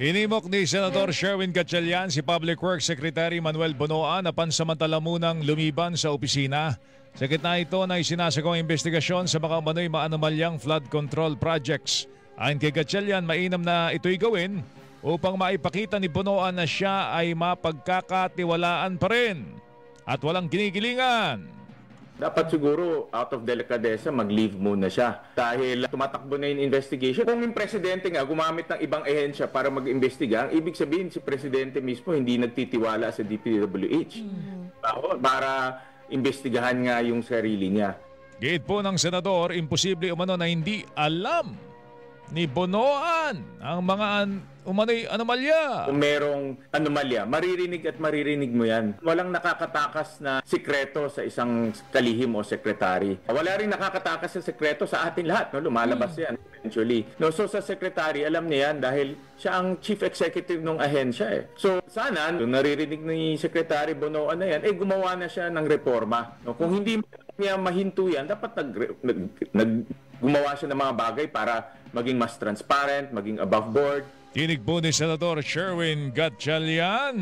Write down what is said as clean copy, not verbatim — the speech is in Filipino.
Hinimok ni Senador Sherwin Gatchalian si Public Works Secretary Manuel Bonoan na pansamantala munang lumiban sa opisina. Sa gitna ito na isinasagawang investigasyon sa mga umano'y maanomalyang flood control projects. Ayon kay Gatchalian, mainam na ito'y gawin upang maipakita ni Bonoan na siya ay mapagkakatiwalaan pa rin at walang kinikilingan. Dapat siguro out of delicadeza mag-leave muna siya dahil tumatakbo na yung investigation. Kung yung presidente nga gumamit ng ibang ehensya para mag-imbestiga, ang ibig sabihin si presidente mismo hindi nagtitiwala sa DPWH para imbestigahan nga yung sarili niya. Gate po ng senador, imposible umano na hindi alam ni Bonoan ang mga umano'y anomalya. Kung merong anomalya, maririnig at maririnig mo yan. Walang nakakatakas na sikreto sa isang kalihim o sekretary. Wala rin nakakatakas sa sekreto sa atin lahat. No? Lumalabas yan eventually. No, so sa sekretary, alam niya yan dahil siya ang chief executive ng ahensya. So sana, kung naririnig ni Secretary Bonoan na yan, gumawa na siya ng reforma. No? Kung hindi niya mahinto yan, dapat gumawa siya ng mga bagay para maging mas transparent, maging above board. Tinig po ni Senador Sherwin Gatchalian.